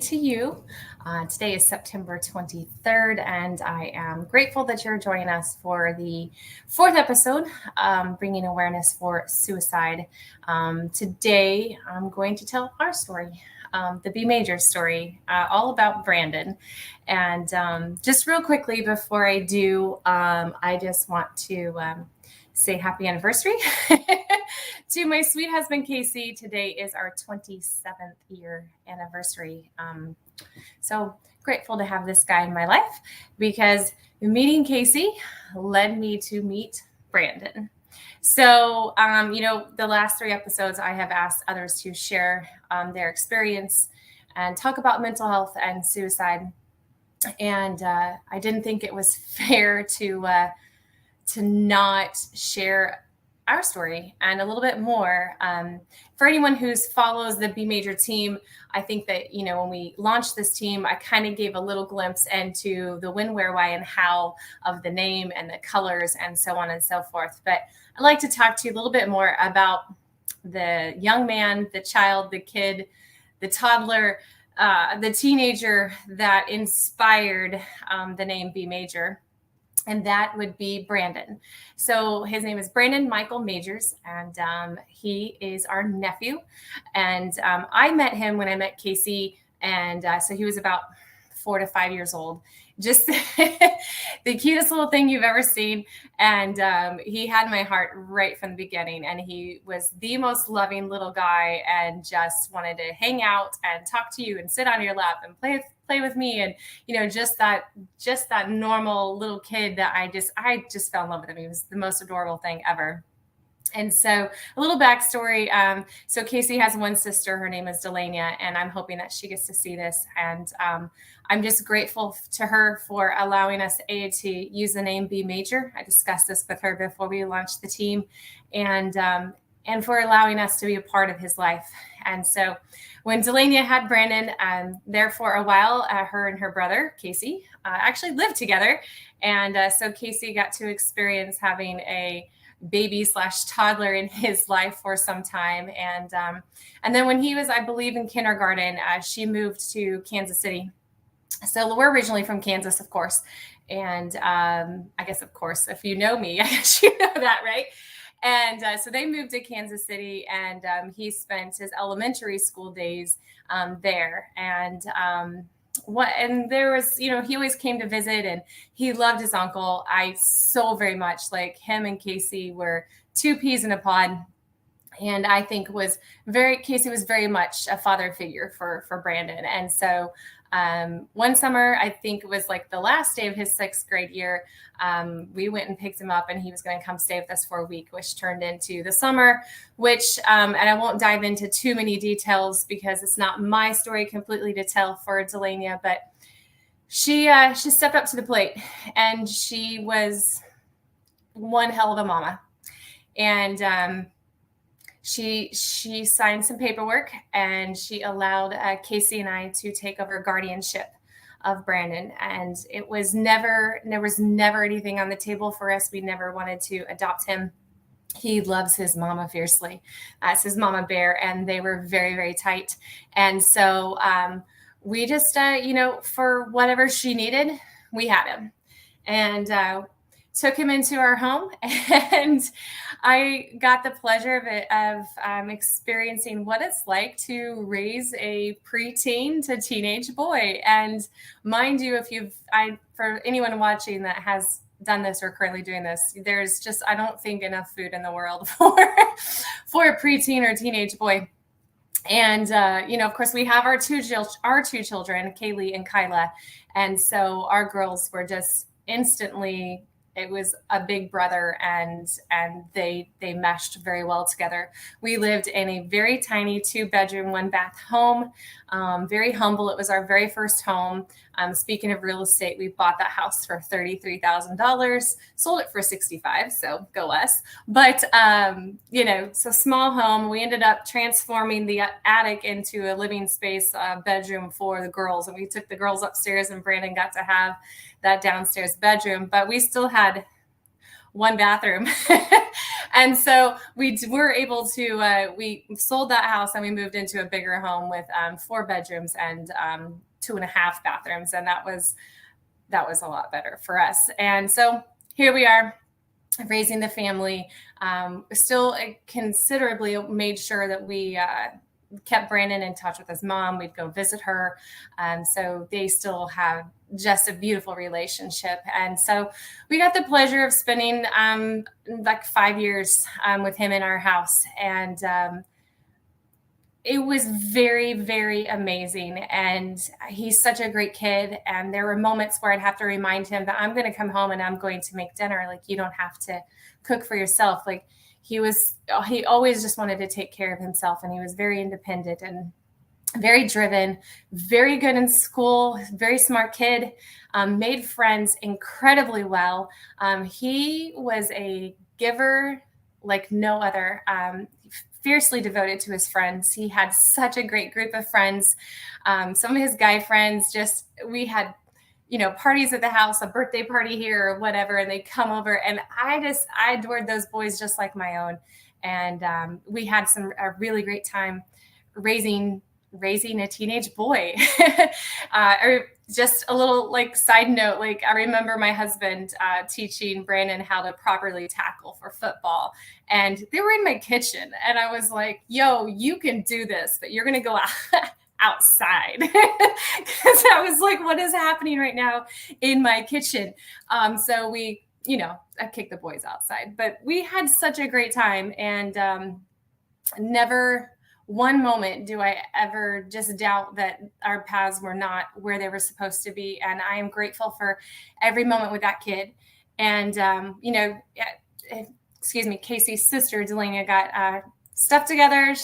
to you. Today is September 23rd, and I am grateful that you're joining us for the fourth episode, bringing awareness for suicide. Today, I'm going to tell our story, the BeMAJOR story, all about Brandon. And just real quickly before I do, I just want to say happy anniversary to my sweet husband, Casey. Today is our 27th year anniversary. So grateful to have this guy in my life because meeting Casey led me to meet Brandon. So, the last three episodes, I have asked others to share their experience and talk about mental health and suicide. And I didn't think it was fair to not share our story and a little bit more. For anyone who follows the BeMAJOR team, I think that, when we launched this team, I kind of gave a little glimpse into the when, where, why, and how of the name and the colors and so on and so forth. But I'd like to talk to you a little bit more about the young man, the child, the kid, the toddler, the teenager that inspired the name BeMAJOR. And that would be Brandon. So his name is Brandon Michael Majors, and he is our nephew. And I met him when I met Casey, and so he was about 4 to 5 years old. Just the cutest little thing you've ever seen. And he had my heart right from the beginning. And he was the most loving little guy and just wanted to hang out and talk to you and sit on your lap and play with me. And, just that normal little kid that I just fell in love with him. He was the most adorable thing ever. And so a little backstory. So Casey has one sister. Her name is Delania, and I'm hoping that she gets to see this. And I'm just grateful to her for allowing us to use the name BeMAJOR. I discussed this with her before we launched the team, and for allowing us to be a part of his life. And so when Delania had Brandon there for a while, her and her brother, Casey, actually lived together. And so Casey got to experience having a baby/toddler in his life for some time. And then when he was, I believe, in kindergarten, she moved to Kansas City. So we're originally from Kansas, of course. And I guess, of course, if you know me, I guess you know that, right? And so they moved to Kansas City, and he spent his elementary school days there. And there was, he always came to visit, and he loved his uncle. I so very much, like him and Casey were two peas in a pod. And I think Casey was very much a father figure for Brandon. And so one summer, I think it was like the last day of his 6th grade year, we went and picked him up, and he was going to come stay with us for a week, which turned into the summer, and I won't dive into too many details because it's not my story completely to tell for Delania, but she stepped up to the plate, and she was one hell of a mama. And she signed some paperwork, and she allowed Casey and I to take over guardianship of Brandon. And there was never anything on the table for us. We never wanted to adopt him. He loves his mama fiercely. It's his mama bear, and they were very, very tight. And so we just, for whatever she needed, we had him. And took him into our home, and I got the pleasure of experiencing what it's like to raise a preteen to teenage boy. And mind you, for anyone watching that has done this or currently doing this, there's just, I don't think, enough food in the world for a preteen or teenage boy. And, of course, we have our two children, Kaylee and Kyla. And so our girls were just instantly, it was a big brother, and they meshed very well together. We lived in a very tiny 2-bedroom, 1-bath home, very humble. It was our very first home. Speaking of real estate, we bought that house for $33,000, sold it for $65,000, so go us. But, it's a small home. We ended up transforming the attic into a living space, bedroom for the girls. And we took the girls upstairs, and Brandon got to have that downstairs bedroom. But we still had one bathroom And so we were able to, we sold that house and we moved into a bigger home with 4 bedrooms and 2.5 bathrooms. And that was a lot better for us. And so here we are, raising the family. Still considerably made sure that we kept Brandon in touch with his mom. We'd go visit her. So they still have just a beautiful relationship. And so we got the pleasure of spending like 5 years with him in our house. And it was very, very amazing. And he's such a great kid. And there were moments where I'd have to remind him that I'm going to come home and I'm going to make dinner. Like, you don't have to cook for yourself. Like, he always just wanted to take care of himself. And he was very independent and very driven, very good in school, very smart kid, made friends incredibly well. He was a giver like no other. Fiercely devoted to his friends. He had such a great group of friends. Some of his guy friends, we had, parties at the house, a birthday party here or whatever, and they'd come over, and I adored those boys just like my own. And we had a really great time raising a teenage boy. Or just a little like side note, like I remember my husband teaching Brandon how to properly tackle for football, and they were in my kitchen, and I was like, yo, you can do this, but you're going to go outside. Because I was like, what is happening right now in my kitchen? So we, I kicked the boys outside, but we had such a great time. And never one moment do I ever just doubt that our paths were not where they were supposed to be. And I am grateful for every moment with that kid. And, Casey's sister, Delania, got stuff together.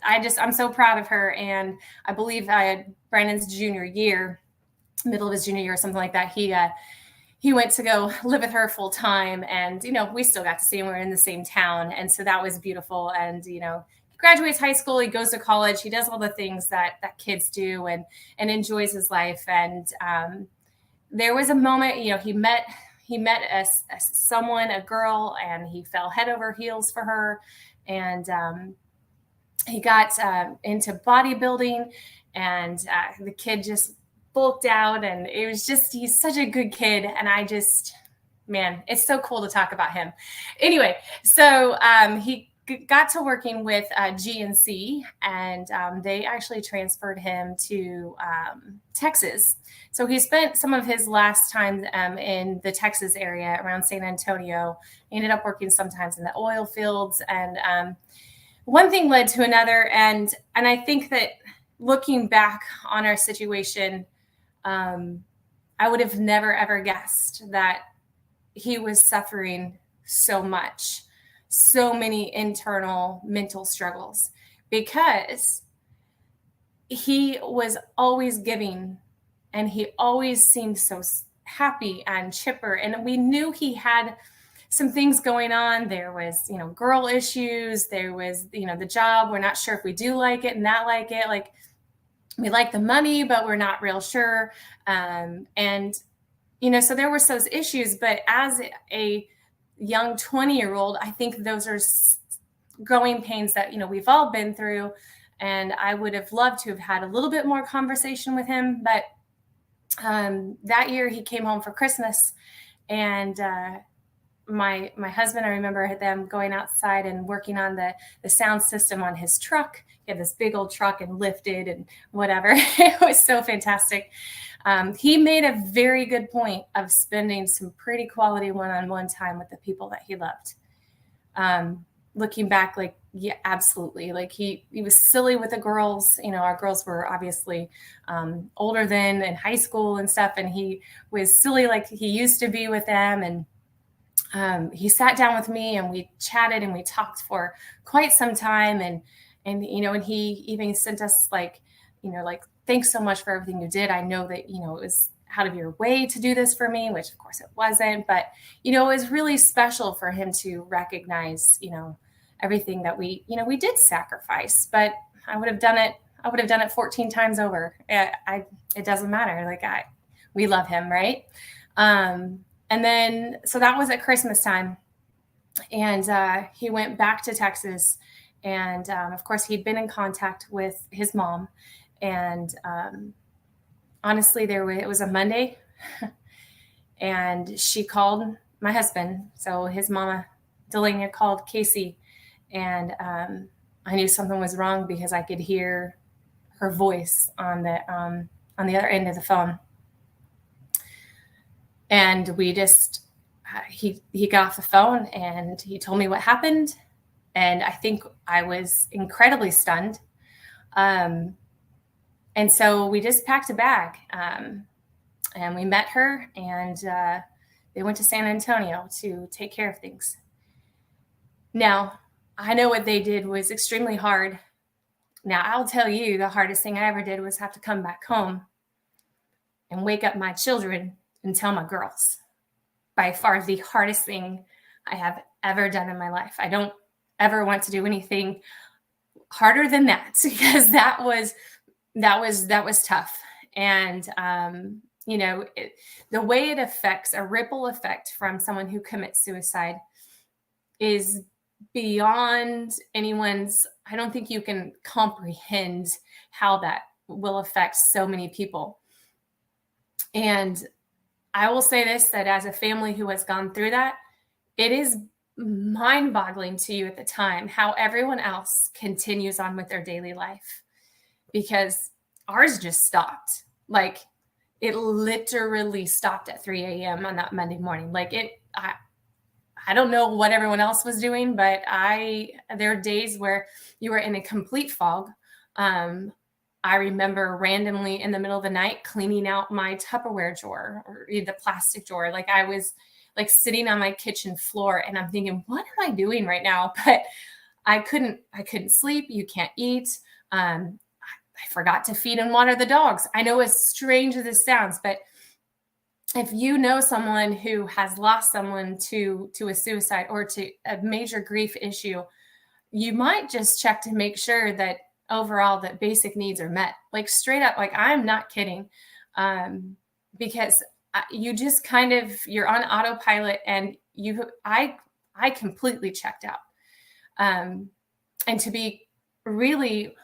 I'm so proud of her. And I believe Brandon's junior year, middle of his junior year or something like that, he went to go live with her full time. And, we still got to see him. We were in the same town. And so that was beautiful. And, he graduates high school, he goes to college, he does all the things that kids do and enjoys his life. And there was a moment, he met a girl, and he fell head over heels for her. And he got into bodybuilding, and the kid just bulked out, and it was he's such a good kid. And man, it's so cool to talk about him. Anyway, so he got to working with GNC, and they actually transferred him to Texas. So he spent some of his last time in the Texas area around San Antonio. He ended up working sometimes in the oil fields, and one thing led to another. And I think that looking back on our situation, I would have never, ever guessed that he was suffering so much. So many internal mental struggles, because he was always giving, and he always seemed so happy and chipper. And we knew he had some things going on. There was, girl issues. There was, the job. We're not sure if we do like it and not like it. Like, we like the money, but we're not real sure. And, so there were those issues. But as a young 20-year-old, I think those are growing pains that, we've all been through. And I would have loved to have had a little bit more conversation with him. But that year he came home for Christmas, and my husband, I remember them going outside and working on the sound system on his truck. He had this big old truck and lifted and whatever. It was so fantastic. He made a very good point of spending some pretty quality one-on-one time with the people that he loved. Looking back, like, yeah, absolutely. Like, he was silly with the girls. Our girls were obviously older then, in high school and stuff. And he was silly like he used to be with them. And he sat down with me, and we chatted, and we talked for quite some time. And he even sent us like, thanks so much for everything you did. I know that, it was out of your way to do this for me, which of course it wasn't, but, it was really special for him to recognize, everything that we did sacrifice. But I would have done it 14 times over. It doesn't matter. Like, we love him. Right. And then, so that was at Christmas time. And he went back to Texas. And of course, he'd been in contact with his mom. And honestly, it was a Monday, and she called my husband. So his mama, Delania, called Casey, and I knew something was wrong because I could hear her voice on the other end of the phone. And we just he got off the phone and he told me what happened, and I think I was incredibly stunned. And so we just packed a bag, and we met her, and they went to San Antonio to take care of things. Now, I know what they did was extremely hard. Now, I'll tell you, the hardest thing I ever did was have to come back home and wake up my children and tell my girls. By far the hardest thing I have ever done in my life. I don't ever want to do anything harder than that, because that was tough. And the way it affects, a ripple effect from someone who commits suicide, is beyond anyone's. I don't think you can comprehend how that will affect so many people. And I will say this, that as a family who has gone through that, it is mind-boggling to you at the time how everyone else continues on with their daily life, because ours just stopped. Like, it literally stopped at 3 a.m. on that Monday morning. Like, I don't know what everyone else was doing, but there are days where you were in a complete fog. I remember randomly in the middle of the night cleaning out my Tupperware drawer, or the plastic drawer. Like, I was like sitting on my kitchen floor, and I'm thinking, what am I doing right now? But I couldn't sleep. You can't eat. I forgot to feed and water the dogs. I know, as strange as this sounds, but if you know someone who has lost someone to a suicide or to a major grief issue, you might just check to make sure that overall that basic needs are met. Like, straight up, like, I'm not kidding. Because you just kind of, you're on autopilot, and I completely checked out. And to be really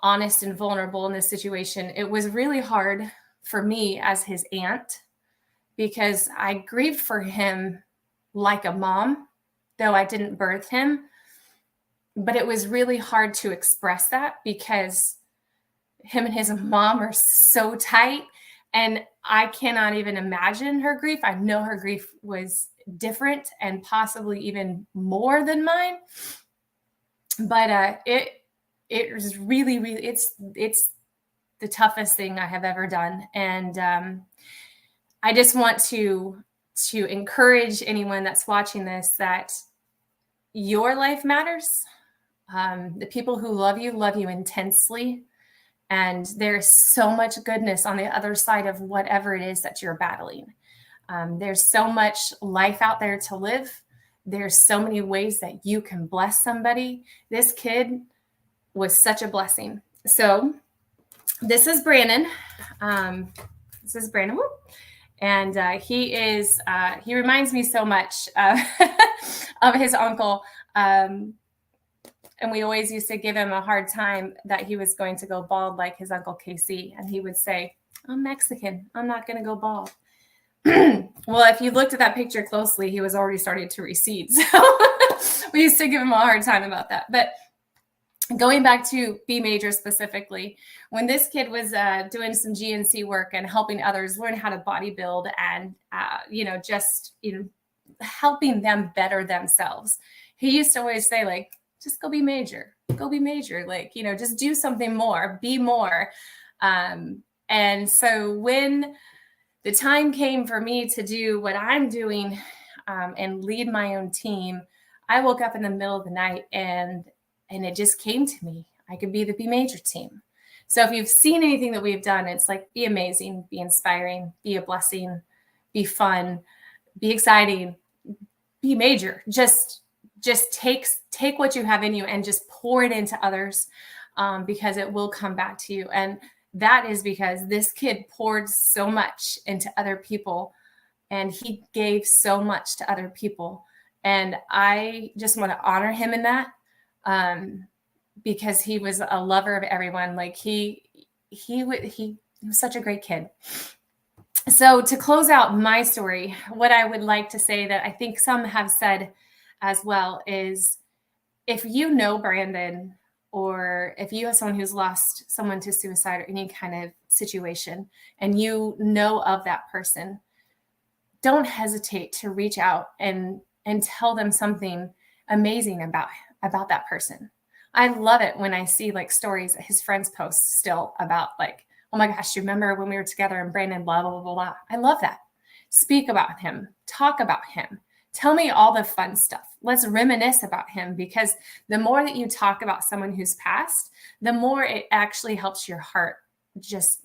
honest and vulnerable in this situation, it was really hard for me as his aunt, because I grieved for him like a mom, though I didn't birth him. But it was really hard to express that, because him and his mom are so tight, and I cannot even imagine her grief. I know her grief was different and possibly even more than mine. But it was really, really, it's the toughest thing I have ever done. And I just want to encourage anyone that's watching this that your life matters. The people who love you intensely. And there's so much goodness on the other side of whatever it is that you're battling. There's so much life out there to live. There's so many ways that you can bless somebody. This kid was such a blessing. So this is Brandon. And he reminds me so much of his uncle. And we always used to give him a hard time that he was going to go bald like his Uncle Casey. And he would say, I'm Mexican. I'm not going to go bald. Well, if you looked at that picture closely, he was already starting to recede. So we used to give him a hard time about that. But going back to BeMAJOR specifically, when this kid was doing some GNC work and helping others learn how to bodybuild and, helping them better themselves, he used to always say, like, just go be major, like, just do something more, be more. And so when the time came for me to do what I'm doing and lead my own team, I woke up in the middle of the night and it just came to me. I could be the BeMAJOR team. So if you've seen anything that we've done, it's like, be amazing, be inspiring, be a blessing, be fun, be exciting, be major. Just take what you have in you and just pour it into others, because it will come back to you. And that is because this kid poured so much into other people, and he gave so much to other people. And I just want to honor him in that, because he was a lover of everyone. Like he was such a great kid. So to close out my story, what I would like to say that I think some have said as well is, if you know Brandon, or if you have someone who's lost someone to suicide or any kind of situation, and you know of that person, don't hesitate to reach out and tell them something amazing about that person. I love it when I see like stories that his friends post still about, like, oh my gosh, do you remember when we were together and Brandon blah, blah, blah, blah. I love that. Speak about him, talk about him, tell me all the fun stuff. Let's reminisce about him, because the more that you talk about someone who's passed, the more it actually helps your heart just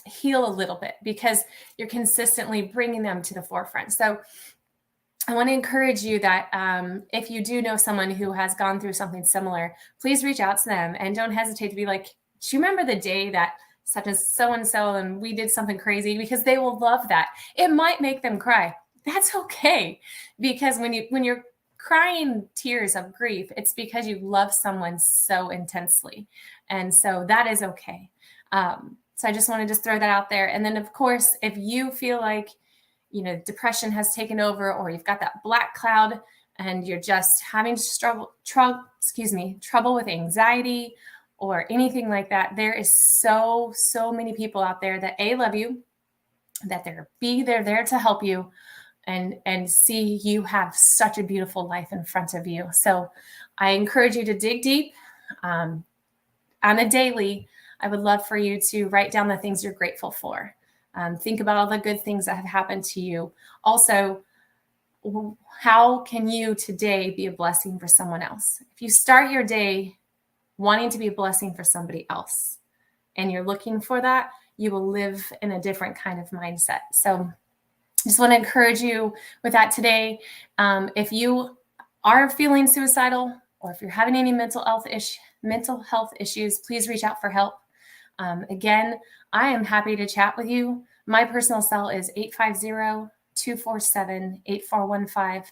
heal a little bit, because you're consistently bringing them to the forefront. So I want to encourage you that if you do know someone who has gone through something similar, please reach out to them, and don't hesitate to be like, do you remember the day that such as so-and-so and we did something crazy? Because they will love that. It might make them cry. That's okay. Because when you're crying tears of grief, it's because you love someone so intensely. And so that is okay. So I just want to just throw that out there. And then of course, if you feel like, depression has taken over, or you've got that black cloud and you're just having trouble with anxiety or anything like that, there is so many people out there that love you, that they're there to help you, and see you have such a beautiful life in front of you. So I encourage you to dig deep. On a daily, I would love for you to write down the things you're grateful for. Think about all the good things that have happened to you. Also, how can you today be a blessing for someone else? If you start your day wanting to be a blessing for somebody else, and you're looking for that, you will live in a different kind of mindset. So just want to encourage you with that today. If you are feeling suicidal, or if you're having any mental health issues, please reach out for help. Again, I am happy to chat with you. My personal cell is 850-247-8415.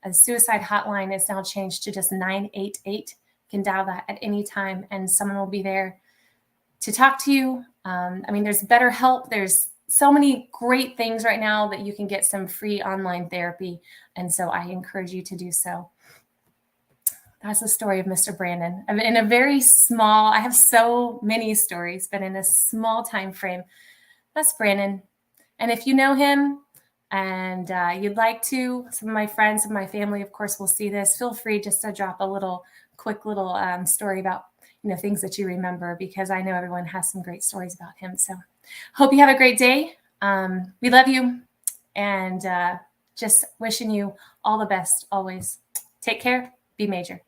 The suicide hotline is now changed to just 988. You can dial that at any time, and someone will be there to talk to you. There's BetterHelp. There's so many great things right now that you can get some free online therapy. And so I encourage you to do so. That's the story of Mr. Brandon. In a very small, I have so many stories, but in a small time frame, that's Brandon. And if you know him and you'd like to, some of my friends and my family, of course, will see this, feel free just to drop a quick little story about, things that you remember, because I know everyone has some great stories about him. So hope you have a great day. We love you, and just wishing you all the best always. Take care. Be major.